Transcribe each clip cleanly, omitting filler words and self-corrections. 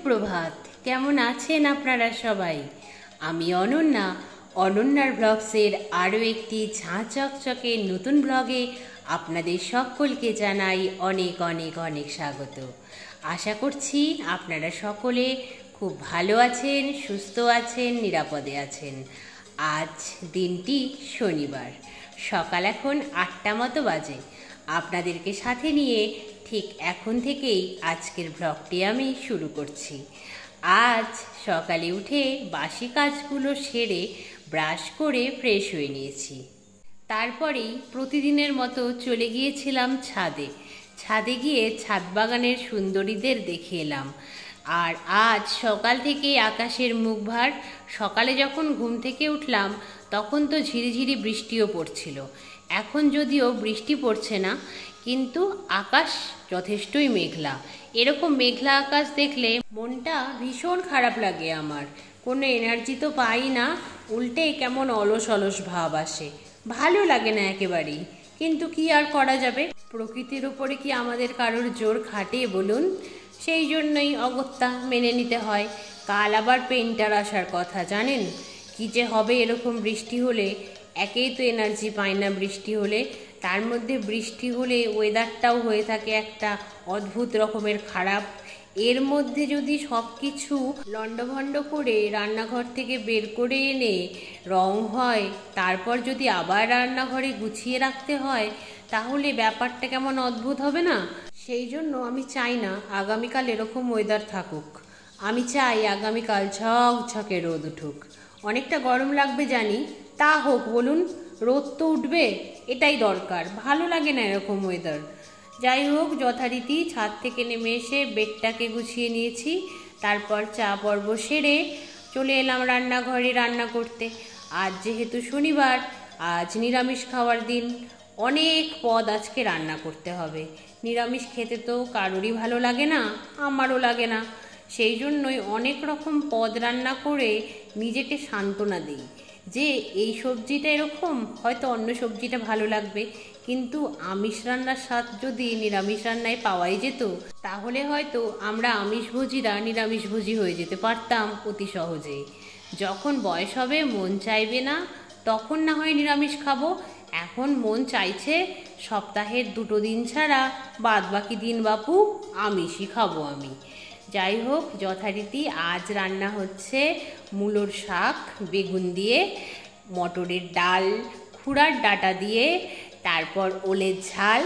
সুপ্রভাত। কেমন আছেন আপনারা সবাই? আমি অনন্যা, অনন্যার ব্লগসের আরও একটি ঝাঁ চকচকে নতুন ব্লগে আপনাদের সকলকে জানাই অনেক অনেক অনেক স্বাগত। আশা করছি আপনারা সকলে খুব ভালো আছেন, সুস্থ আছেন, নিরাপদে আছেন। আজ দিনটি শনিবার, সকাল এখন 8টা মতো বাজে। আপনাদেরকে সাথে নিয়ে ঠিক এখন থেকেই আজকের ব্লগটি আমি শুরু করছি। আজ সকালে উঠে বাসি কাজগুলো সেরে ব্রাশ করে ফ্রেশ হয়ে নিয়েছি। তারপরেই প্রতিদিনের মতো চলে গিয়েছিলাম ছাদে। ছাদে গিয়ে ছাদ বাগানের সুন্দরীদের দেখে এলাম। আর আজ সকাল থেকে আকাশের মুখ ভার। সকালে যখন ঘুম থেকে উঠলাম তখন তো ঝিরিঝিরি বৃষ্টিও পড়ছিল। এখন যদিও বৃষ্টি পড়ছে না, কিন্তু আকাশ যথেষ্টই মেঘলা। এরকম মেঘলা আকাশ দেখলে মনটা ভীষণ খারাপ লাগে আমার। কোনো এনার্জি তো পাই না, উল্টে কেমন অলস অলস ভাব আসে, ভালো লাগে না একেবারেই। কিন্তু কি আর করা যাবে, প্রকৃতির উপরে কি আমাদের কারোর জোর খাটে বলুন? সেই জন্যই অগত্যা মেনে নিতে হয়। কাল আবার পেইন্টার আসার কথা, জানেন কি যে হবে এরকম বৃষ্টি হলে। একেই তো এনার্জি পায় না বৃষ্টি হলে, তার মধ্যে বৃষ্টি হলে ওয়েদারটাও হয়ে থাকে একটা অদ্ভুত রকমের খারাপ। এর মধ্যে যদি সব কিছু লণ্ডভণ্ড করে রান্নাঘর থেকে বের করে এনে রং হয়, তারপর যদি আবার রান্নাঘরে গুছিয়ে রাখতে হয়, তাহলে ব্যাপারটা কেমন অদ্ভুত হবে না? সেই জন্য আমি চাই না আগামীকাল এরকম ওয়েদার থাকুক। আমি চাই আগামীকাল ঝকঝকে রোদ উঠুক। অনেকটা গরম লাগবে জানি, তা হোক বলুন, রোদ তো উঠবে, এটাই দরকার। ভালো লাগে না এরকম ওয়েদার। যাই হোক, যথারীতি ছাদ থেকে নেমে এসে বেডটাকে গুছিয়ে নিয়েছি। তারপর চা পর্ব সেরে চলে এলাম রান্নাঘরে রান্না করতে। আজ যেহেতু শনিবার, আজ নিরামিষ খাওয়ার দিন। অনেক পদ আজকে রান্না করতে হবে। নিরামিষ খেতে তো কারোরই ভালো লাগে না, আমারও লাগে না। সেই জন্যই অনেক রকম পদ রান্না করে নিজেকে সান্ত্বনা দিই যে এই সবজিটা এরকম, হয়তো অন্য সবজিটা ভালো লাগবে, কিন্তু আমিষ রান্নার স্বাদ যদি নিরামিষ রান্নায় পাওয়াই যেত, তাহলে হয়তো আমরা আমিষভোজীরা নিরামিষভোজী হয়ে যেতে পারতাম অতি সহজেই। যখন বয়স হবে, মন চাইবে না, তখন না হয় নিরামিষ খাবো। এখন মন চাইছে সপ্তাহের 2 দিন ছাড়া বাদ বাকি দিন বাপু আমিষই খাবো আমি। যাই হোক, যথারীতি আজ রান্না হচ্ছে মূলোর শাক বেগুন দিয়ে, মটরের ডাল খুড়ার ডাঁটা দিয়ে, তারপর ওলের ঝাল,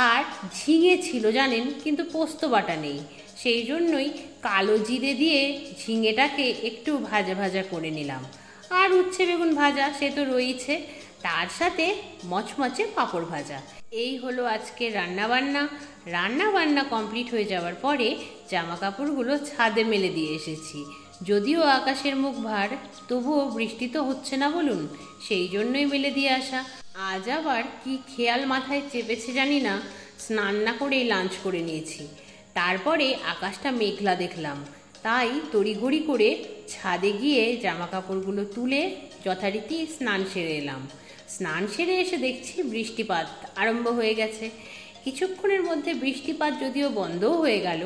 আর ঝিঙে ছিল জানেন, কিন্তু পোস্ত বাটা নেই। সেই জন্যই কালো জিরে দিয়ে ঝিঙেটাকে একটু ভাজা ভাজা করে নিলাম। আর উচ্ছে বেগুন ভাজা সে তো রয়েছে, তার সাথে মচমচে পাঁপড় ভাজা। এই হলো আজকে রান্নাবান্না। রান্নাবান্না কমপ্লিট হয়ে যাওয়ার পরে জামা কাপড়গুলো ছাদে মেলে দিয়ে এসেছি। যদিও আকাশের মুখ ভার, তবুও বৃষ্টি তো হচ্ছে না বলুন, সেই জন্যই মেলে দিয়ে আসা। আজ আবার কি খেয়াল মাথায় চেপেছে জানি না, স্নান না করেই লাঞ্চ করে নিয়েছি। তারপরে আকাশটা মেঘলা দেখলাম, তাই তড়িঘড়ি করে ছাদে গিয়ে জামা কাপড়গুলো তুলে যথারীতি স্নান সেরে এলাম। স্নান সেরে এসে দেখছি বৃষ্টিপাত আরম্ভ হয়ে গেছে। কিছুক্ষণের মধ্যে বৃষ্টিপাত যদিও বন্ধও হয়ে গেল।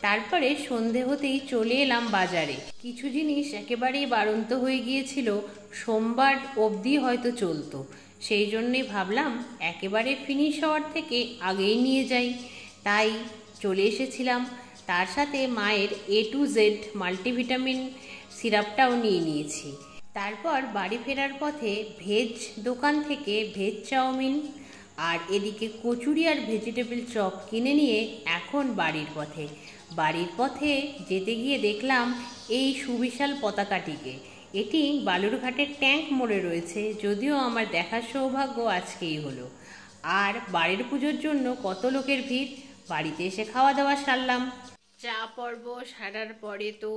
তারপরে সন্ধে হতেই চলে এলাম বাজারে। কিছু জিনিস একেবারেই বাড়ন্ত হয়ে গিয়েছিল, সোমবার অবধি হয়তো চলতো। সেই জন্যই ভাবলাম একেবারে ফিনিশ হওয়ার থেকে আগেই নিয়ে যাই, তাই চলে এসেছিলাম। তার সাথে মায়ের A to Z মাল্টিভিটামিন সিরাপটাও নিয়ে নিয়েছি। তারপর বাড়ি ফেরার পথে ভেজ দোকান থেকে ভেজ চাউমিন আর এদিকে কচুরি আর ভেজিটেবল চপ কিনে নিয়ে এখন বাড়ির পথে যেতে গিয়ে দেখলাম এই সুবিশাল পতাকাটিকে। এটি বালুরঘাটের ট্যাঙ্ক মোড়ে রয়েছে, যদিও আমার দেখার সৌভাগ্য আজকেই হলো। আর বাড়ির পুজোর জন্য কত লোকের ভিড়। বাড়িতে এসে খাওয়া দাওয়া সারলাম। চা পর্ব সারার পরে তো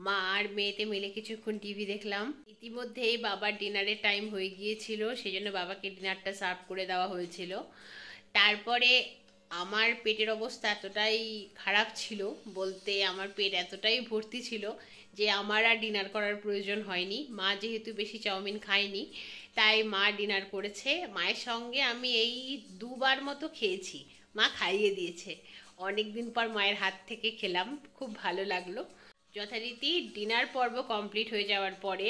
মা আর মেয়েতে মিলে কিছুক্ষণ টিভি দেখলাম। ইতিমধ্যেই বাবার ডিনারের টাইম হয়ে গিয়েছিল, সেই জন্য বাবাকে ডিনারটা সার্ভ করে দেওয়া হয়েছিল। তারপরে আমার পেটের অবস্থা এতটাই খারাপ ছিল, বলতে আমার পেট এতটাই ভর্তি ছিল যে আমার আর ডিনার করার প্রয়োজন হয়নি। মা যেহেতু বেশি চাউমিন খায়নি, তাই মা ডিনার করেছে। মায়ের সঙ্গে আমি এই 2 বার মতো খেয়েছি, মা খাইয়ে দিয়েছে। অনেক দিন পর মায়ের হাত থেকে খেলাম, খুব ভালো লাগলো। যথারীতি ডিনার পর্ব কমপ্লিট হয়ে যাওয়ার পরে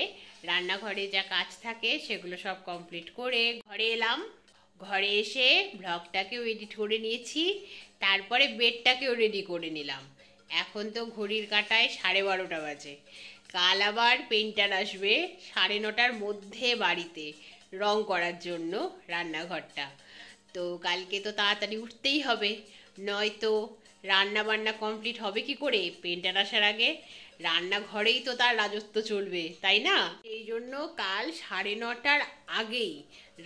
রান্নাঘরে যা কাজ থাকে সেগুলো সব কমপ্লিট করে ঘরে এলাম। ঘরে এসে ব্লগটাকেও এডিট করে নিয়েছি, তারপরে বেডটাকেও রেডি করে নিলাম। এখন তো ঘড়ির কাঁটায় 12:30 বাজে। কাল আবার পেইন্টার আসবে 9:30টার মধ্যে বাড়িতে রং করার জন্য রান্নাঘরটা। তো কালকে তো তাড়াতাড়ি উঠতেই হবে, নয়তো রান্না বান্না কমপ্লিট হবে কি করে? পেইন্টার আসার আগে রান্নাঘরেই তো তার রাজত্ব চলবে, তাই না? এই জন্য কাল 9:30টার আগেই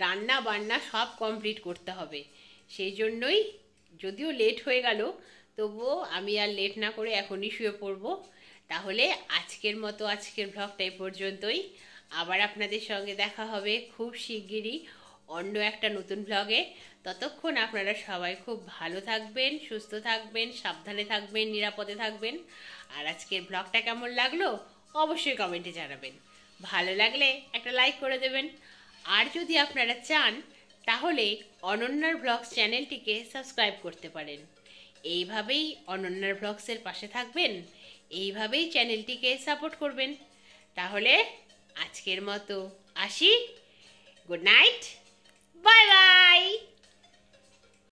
রান্না বান্না সব কমপ্লিট করতে হবে। সেই জন্যই যদিও লেট হয়ে গেল, তবুও আমি আর লেট না করে এখনই শুয়ে পড়বো। তাহলে আজকের মতো আজকের ব্লগটা এই পর্যন্তই। আবার আপনাদের সঙ্গে দেখা হবে খুব শিগগিরই অন্য একটা নতুন ব্লগে। ততক্ষণ আপনারা সবাই খুব ভালো থাকবেন, সুস্থ থাকবেন, সাবধানে থাকবেন, নিরাপদে থাকবেন। আর আজকের ব্লগটা কেমন লাগলো অবশ্যই কমেন্টে জানাবেন। ভালো লাগলে একটা লাইক করে দেবেন। আর যদি আপনারা চান তাহলে অনন্যার ব্লগস চ্যানেলটিকে সাবস্ক্রাইব করতে পারেন। এইভাবেই অনন্যার ব্লগসের পাশে থাকবেন, এইভাবেই চ্যানেলটিকে সাপোর্ট করবেন। তাহলে আজকের মতো আসি। Good night, bye bye.